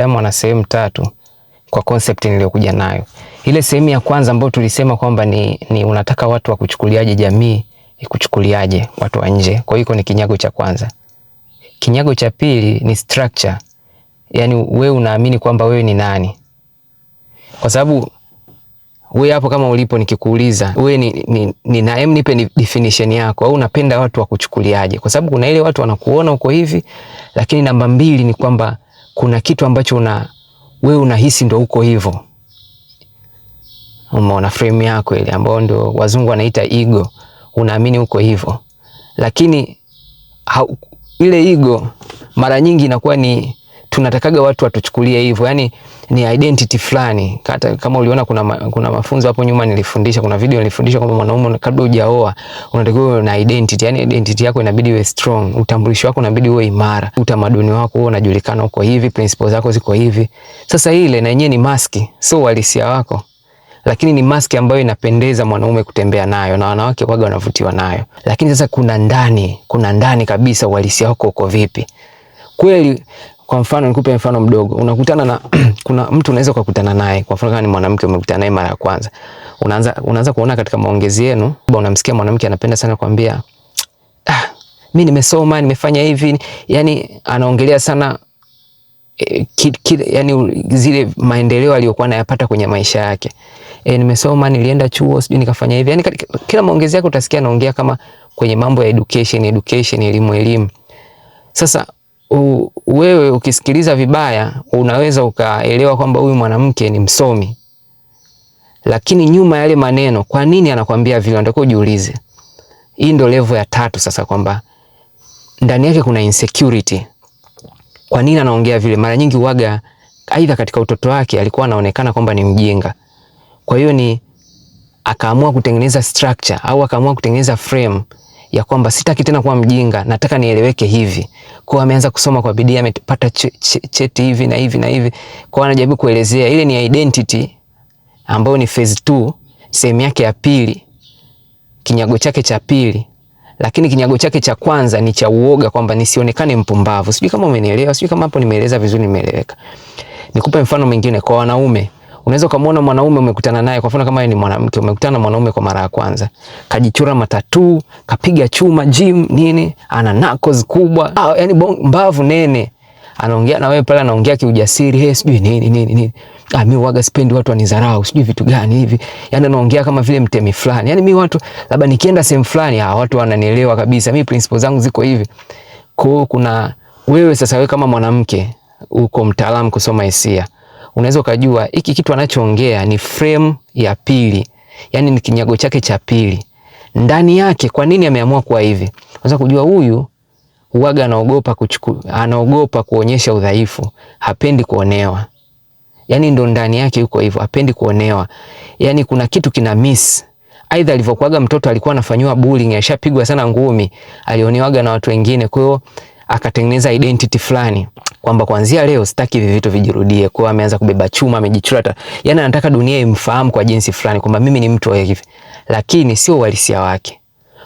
binadamu ana sehemu tatu kwa concept niliyokuja nayo. Ile sehemu ya kwanza ambayo tulisema kwamba ni unataka watu wakuchukuliaje, jamii ikuchukuliaje, watu wa nje. Kwa hiyo ni kinyago cha kwanza. Kinyago cha pili ni structure. Yaani wewe unaamini kwamba wewe ni nani? Kwa sababu wewe hapo kama ulipo nikikuuliza wewe nipe definition yako, au unapenda watu wakuchukuliaje? Kwa sababu kuna ile watu wanakuona uko hivi, lakini namba mbili ni kwamba kuna kitu ambacho wewe unahisi ndio uko hivyo. Umeona frame yako ile ambayo ndio wazungu wanaita ego, unaamini uko hivyo. Lakini ile ego mara nyingi inakuwa ni tunatakaga watu watuchukulie hivyo, yani ni identity fulani. Kama uliona kuna mafunzo hapo nyuma nilifundisha, kuna video nilifundisha kwamba mwanaume kabla hujaoa unatakiwa na identity, yani identity yako inabidi iwe strong, utambulisho wako inabidi uwe imara, utamaduni wako uwe unajulikana uko hivi, principles zako ziko hivi. Sasa ile na yenyewe ni maski, sio uhalisia wako, lakini ni maski ambayo inapendeza mwanaume kutembea nayo na wanawake waga wanavutiwa nayo. Lakini sasa kuna ndani kabisa uhalisia wako uko vipi kweli. Kwa mfano nikupe mfano mdogo, unakutana na kuna mtu unaweza kukutana naye, kwa mfano kama ni mwanamke umekutana naye mara ya kwanza, unaanza kuona katika maongezi yenu, unamsikia mwanamke anapenda sana kuambia mimi nimesoma, nimefanya hivi, yani anaongelea sana yani zile maendeleo aliyokuwa anayapata kwenye maisha yake. Nimesoma, nilienda chuo, sijui nikafanya hivi. Yani kila maongezi yake utasikia anaongea kama kwenye mambo ya education, elimu. Sasa wewe ukisikiliza vibaya unaweza ukaelewa kwamba huyu mwanamke ni msomi, lakini nyuma yale maneno kwa nini anakuambia vile, unataka ujiulize. Hii ndio level ya tatu sasa, kwamba ndani yake kuna insecurity. Kwa nini anaongea vile? Mara nyingi huaga aidha katika utoto wake alikuwa anaonekana kwamba ni mjinga, kwa hiyo akaamua kutengeneza structure au akaamua kutengeneza frame ya kwamba sitaki tena kuwa mjinga, nataka nieleweke hivi. Kwa ameanza kusoma kwa bidii, amepata cheti hivi na hivi na hivi. Kwa anajaribu kuelezea ile ni identity ambayo ni phase 2, sehemu yake ya pili, kinyago chake cha pili. Lakini kinyago chake cha kwanza ni cha uoga, kwamba nisionekane mpumbavu. Sijui kama umenielewa, sijui kama hapo nimeeleza vizuri, nimeeleweka. Nikupe mfano mwingine kwa wanaume. Unaweza kumuona mwanaume umekutana naye, kwa mfano kama ni mwanamke umekutana na mwanaume kwa mara ya kwanza, kajichora matatu, kapiga chuma gym nini, ana knuckles kubwa, yani mbavu nene, anaongea na wewe pale, anaongea kiujasiri, sijui nini. Mimi huaga sipendi watu wanizarau, sijui vitu gani hivi. Yani anaongea kama vile mtemi fulani. Yani mimi watu labda nikienda sehemu fulani, watu wananielewa kabisa. Mimi principles zangu ziko hivi. Kwa kuna wewe sasa, wewe kama mwanamke uko mtaalamu kusoma hisia, unaweza ukajua hiki kitu anachoongea ni frame ya pili, yani ni kinyago chake cha pili. Ndani yake kwa nini ameamua kuwa hivi? Unaweza kujua huyu huaga anaogopa kuonyesha udhaifu, hapendi kuonewa. Yani ndo ndani yake yuko hivyo, hapendi kuonewa. Yani kuna kitu kina miss. Aidha alivyokuaga mtoto alikuwa anafanywa bullying, alishapigwa sana ngumi, alionewaga na watu wengine, kwa hiyo akatengeneza identity fulani kwamba kuanzia leo sitaki hivi vitu vijirudie. Kwa ameanza kubeba chuma, amejichora. Yani anataka dunia imfahamu kwa jinsi fulani kwamba mimi ni mtu wa hivi. Lakini sio uhalisia wake.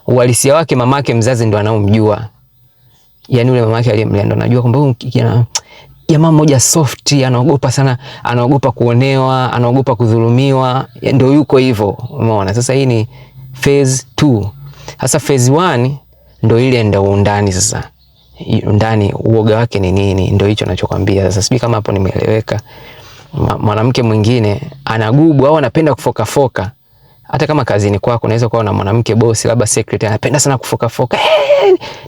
Uhalisia wake mamake mzazi ndo anaomjua. Yani yule mamake aliyemlea ndo anajua kwamba huyu jamaa mmoja soft, anaogopa sana, anaogopa kuonewa, anaogopa kudhulumiwa, ndio yuko hivyo. Umeona? Sasa hii ni phase 2. Sasa phase 1 ndio ile ndio undani sasa. Ndani uoga wake ni nini, ndio hicho ninachokwambia. Sasa sijui kama hapo nimeeleweka. Mwanamke mwingine anagubu au anapenda kufoka. Hata kama kazini kwako unaweza kuwa na mwanamke bosi, labda secretary, anapenda sana kufoka.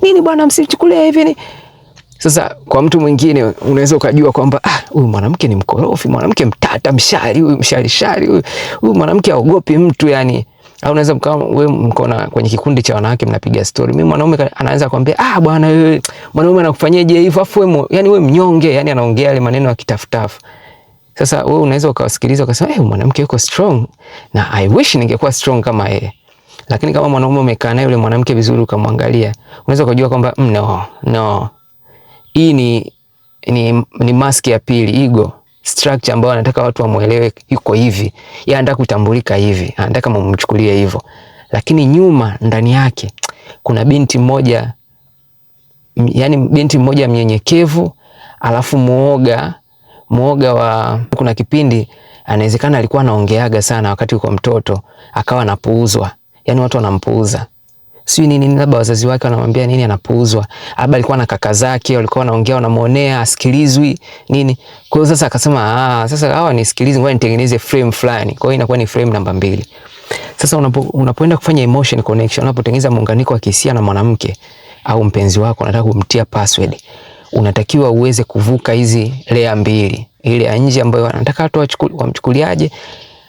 Nini bwana, msichukulie hivi ni. Sasa kwa mtu mwingine unaweza ukajua kwamba huyu mwanamke ni mkorofi, mwanamke mtata, mshari, huyu mshari, huyu mwanamke haogopi mtu yani. Au unaweza wewe mkona kwenye kikundi cha wanawake mnapiga story. Mimi mwanaume anaanza kuambia bwana wewe mwanaume anakufanyaje hivi, afu wewe yani wewe mnyonge, yani anaongea yale maneno ya kitafutafu. Sasa wewe unaweza ukawasikiliza ukasema mwanamke yuko strong na I wish ningekuwa strong kama yeye. Lakini kama mwanaume umekaa naye yule mwanamke vizuri ukamwangalia, unaweza kujua kwamba no. Hii ni mask ya pili, ego structure ambayo anataka watu wamuelewe yuko hivi. Yeye anataka kutambulika hivi, anataka mumchukulie hivyo. Lakini nyuma ndani yake kuna binti mmoja, yani binti mmoja mnyenyekevu, alafu muoga, muoga wa kuna kipindi anawezekana alikuwa anaongeaga sana wakati yuko mtoto, akawa anapuuzwa. Yaani watu wanampuuza. Sio nini, labda wazazi wake wanamwambia nini anapuuzwa. Labda alikuwa na kaka zake walikuwa wanaongea wanamuonea, asikilizwi nini. Kwa hiyo sasa akasema sasa hawa nisikilize, ngoja nitengeneze frame fulani. Kwa hiyo inakuwa ni frame namba 2. Sasa unapoenda kufanya emotion connection, unapotengeneza muunganiko wa kihisia na mwanamke au mpenzi wako, unataka kumtia password, unatakiwa uweze kuvuka hizi layer 2. Ile ya nje ambayo anataka watu wamchukuliaje,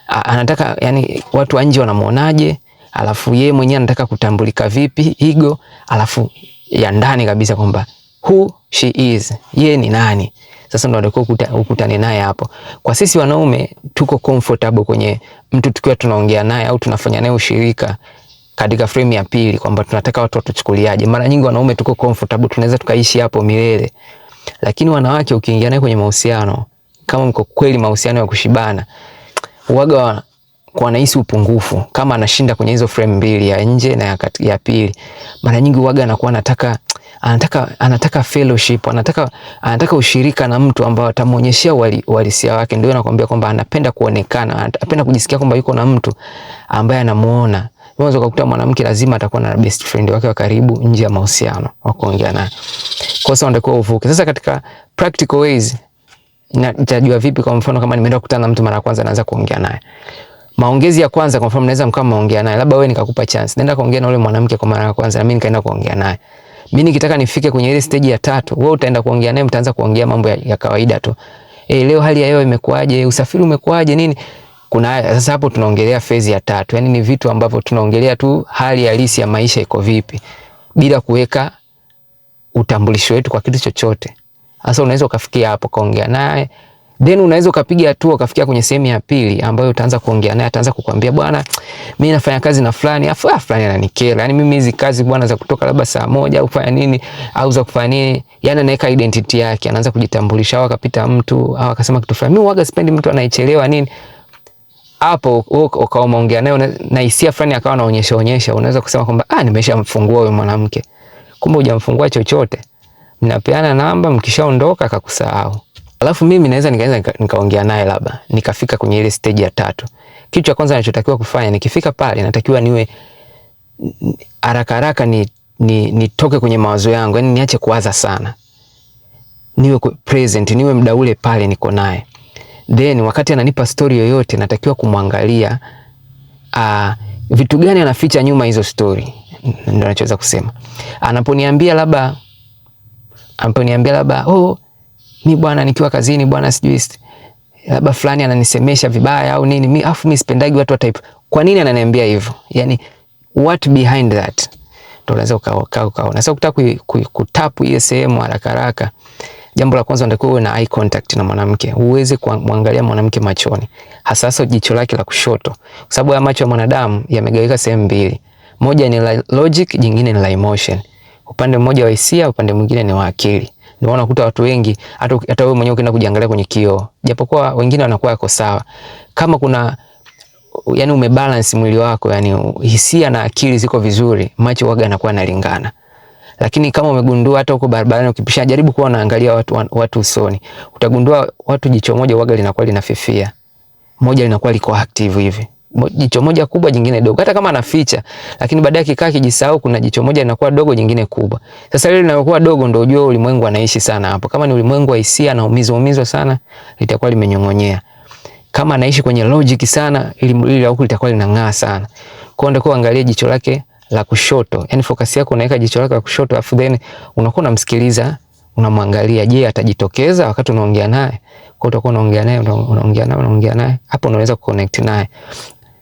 anataka yani watu wa nje wanamuonaje, alafu yeye mwenyewe anataka kutambulika vipi, ego, alafu ya ndani kabisa kwamba who she is, yeye ni nani. Sasa ndo ndio ukutane naye hapo. Kwa sisi wanaume tuko comfortable kwenye mtu tukiwa tunaongea naye au tunafanya naye ushirika katika frame ya 2 kwamba tunataka watu watuchukuliaje. Mara nyingi wanaume tuko comfortable, tunaweza tukaishi hapo milele. Lakini wanawake ukiingia naye kwenye mahusiano, kama mko kweli mahusiano ya kushibana, huaga wanahisi upungufu kama anashinda kwenye hizo frame 2, ya nje na ya 2. Mara nyingi huaga anakuwa anataka fellowship, anataka ushirika na mtu ambao atamuonyeshia uhalisia wake. Ndio nakwambia kwamba anapenda kuonekana, anapenda kujisikia kwamba yuko na mtu ambaye anamuona. Unaweza kukuta mwanamke lazima atakuwa na best friend wake wa karibu nje ya mahusiano wa kuongea naye. Kwa sababu ndio uvuke. Sasa katika practical ways nitajua vipi, kwa mfano kama nimeenda kukutana na mtu mara ya kwanza naanza kuongea naye. Maongezi ya kwanza, kwa mfano naweza mkama maongea naye, labda wewe nikakupa chance, nenda kaongea na yule mwanamke kwa mara ya kwanza na mimi nikaenda kuongea naye. Mimi nikitaka nifike kwenye ile stage ya 3, wewe utaenda kuongea naye, mtaanza kuongea mambo ya kawaida tu. Leo hali ya hewa imekuaje, usafiri umekuaje, nini? Sasa hapo tunaongelea phase ya 3. Yaani ni vitu ambavyo tunaongelea tu hali halisi ya maisha iko vipi, bila kuweka utambulisho wetu kwa kitu chochote. Sasa unaweza ukafikia hapo kaongea naye, then unaweza ukapiga hatua ukafikia kwenye sehemu ya 2 ambayo utaanza kuongea naye, ataanza kukwambia bwana, mimi nafanya kazi na fulani, afu fulani ananikera. Yaani mimi hizi kazi bwana za kutoka labda saa 1 au kufanya nini au za kufanya nini, yani anaweka identity yake, anaanza kujitambulisha. Au akapita mtu au akasema kitu fulani, mimi huaga sipendi mtu anayechelewa nini. Hapo ukawa umeongea naye na hisia fulani akawa anaonyesha, unaweza kusema kwamba nimeshamfungua huyo mwanamke. Kumbe hujamfungua chochote. Mnapeana namba, mkishaondoka akakusahau. Alafu mimi naweza nikaongea naye, labda nikafika kwenye ile stage ya 3. Kitu cha kwanza ninachotakiwa kufanya, nikifika pale natakiwa niwe haraka nitoke kwenye mawazo yangu, yani niache kuwaza sana. Niwe present, niwe muda ule pale niko naye. Then wakati ananipa story yoyote natakiwa kumwangalia vitu gani anaficha nyuma hizo story. Ndio nachoweza kusema. Anaponiambia labda mimi bwana nikiwa kazini bwana sijui labda fulani ananisemesha vibaya au nini, mimi sipendagi watu wa type. Kwa nini ananiambia hivyo? Yani what behind that? Ndio unaweza ukaona. Sasa ukitaka kutapu hiyo sehemu haraka, jambo la kwanza unatakiwa uwe na eye contact na mwanamke. Uweze kumwangalia mwanamke machoni. Hasa jicho lake la kushoto. Kwa sababu ya macho ya mwanadamu yamegawika sehemu 2. Moja ni la logic, jingine ni la emotion. Upande mmoja wa hisia, upande mwingine ni wa akili. Ndio unakuta watu wengi, hata wewe mwenyewe ukienda kujiangalia kwenye kioo, japokuwa wengine wanakuwa yako sawa, kama kuna yani umebalance mwili wako, yani hisia na akili ziko vizuri, macho waga yanakuwa yanalingana. Lakini kama umegundua hata huko barabarani ukipisha, jaribu kuwa unaangalia watu usoni, utagundua watu jicho moja waga linakuwa linafifia, moja linakuwa liko active hivi, jicho moja kubwa jingine dogo. Hata kama anaficha, lakini baadaye kikaa kijisahau, kuna jicho moja linakuwa dogo jingine kubwa. Sasa ile linakuwa dogo ndio ujue ulimwengu anaishi sana hapo. Kama ni ulimwengu wa hisia na umizwa sana, litakuwa limenyongonyea. Kama anaishi kwenye logic sana, ili huko litakuwa linang'aa sana. Kwa hiyo ndio kuangalia jicho lake la kushoto. Yaani focus yako unaweka jicho lake la kushoto, afu then unakuwa unamsikiliza, unamwangalia, je, atajitokeza wakati unaongea naye? Kwa utakuwa unaongea naye, hapo unaweza kuconnect naye.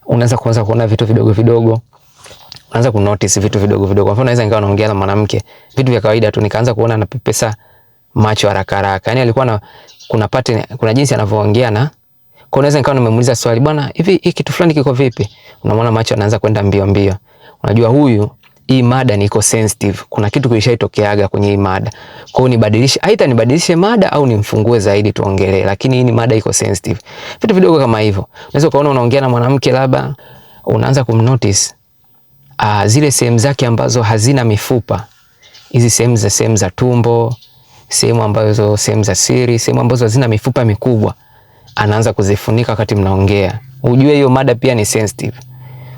Unaanza kuanza kuona vitu vidogo vidogo. Unaanza kunotice vitu vidogo vidogo. Kwa mfano naweza nikawa naongea na mwanamke, vitu vya kawaida tu, nikaanza kuona anapepesa macho haraka. Yaani alikuwa kuna jinsi anavyoongea na kwa unaweza nikawa nimemuuliza swali, bwana hivi kitu fulani kiko vipi? Unamwona macho anaanza kwenda mbio. Unajua huyu hii mada ni iko sensitive. Kuna kitu kilishaitokeaga kwenye hii mada. Kwa hiyo nibadilishe mada au nimfungue zaidi tuongelee, lakini hii ni mada iko sensitive. Vitu vidogo kama hivyo. Unaweza kuona unaongea na mwanamke, labda unaanza kumnotice zile sehemu zake ambazo hazina mifupa. Hizi sehemu za tumbo, sehemu ambazo sehemu za siri, sehemu ambazo hazina mifupa mikubwa, anaanza kuzifunika wakati mnaongea. Ujue hiyo mada pia ni sensitive.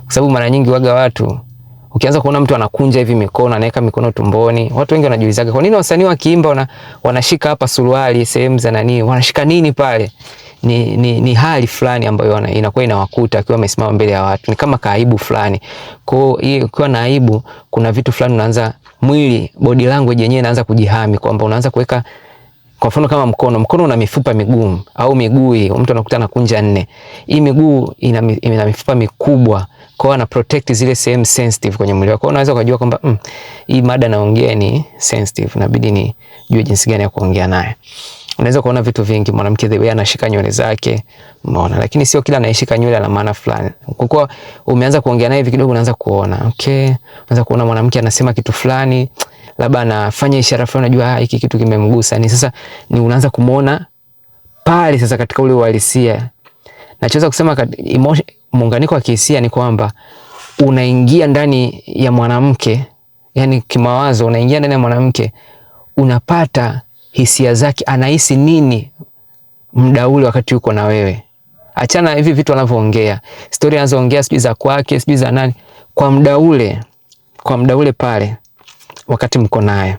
Kwa sababu mara nyingi waga watu ukianza kuona mtu anakunja hivi mikono, anaweka mikono tumboni, watu wengi wanajiulizaga kwa nini wasanii wakiimba wanashika hapa suruali, sehemu za nani, wanashika nini pale? Ni hali fulani ambayo inakuwa inawakuta akiwa amesimama mbele ya watu. Ni kama kaibu fulani. Kwa hiyo ukiwa na aibu, kuna vitu fulani unaanza mwili, body language yenyewe inaanza kujihami kwamba unaanza kuweka, kwa mfano kama mkono una mifupa migumu au miguu, mtu anakuta anakunja 4. Hii miguu ina mifupa mikubwa, kwa ana protect zile sehemu sensitive kwenye mwili wako. Unaweza kujua kwamba hii mada naongea ni sensitive, inabidi ni jue jinsi gani ya kuongea naye. Unaweza kuona vitu vingi, mwanamke the way anashika nywele zake, umeona, lakini sio kila anayeshika nywele ana maana fulani. Kwa kuwa umeanza kuongea naye hivi kidogo unaanza kuona, okay, unaanza kuona mwanamke anasema kitu fulani, labda anafanya ishara fulani, unajua hiki kitu kimemgusa. Ni sasa ni unaanza kumuona pale sasa katika ule uhalisia. Nachoweza kusema muunganiko wa kihisia ni kwamba unaingia ndani ya mwanamke, yani kimawazo unaingia ndani ya mwanamke, unapata hisia zake, anahisi nini muda ule wakati yuko na wewe. Achana hivi vitu anavyoongea, story anazoongea sijui za kwake, sijui za nani, kwa muda ule pale wakati mko naye.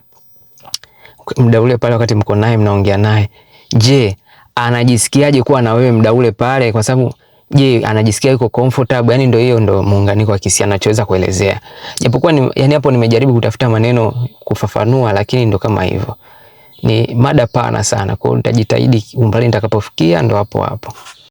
Muda ule pale wakati mko naye mnaongea naye. Je, anajisikiaje kuwa na wewe muda ule pale? Kwa sababu je, anajisikia yuko comfortable? Yani hiyo ndio muunganiko wa kihisia anachoweza kuelezea. Japokuwa yani hapo nimejaribu kutafuta maneno kufafanua, lakini ndo kama hivyo. Ni mada pana sana, kwa hiyo nitajitahidi umbali nitakapofikia ndo hapo.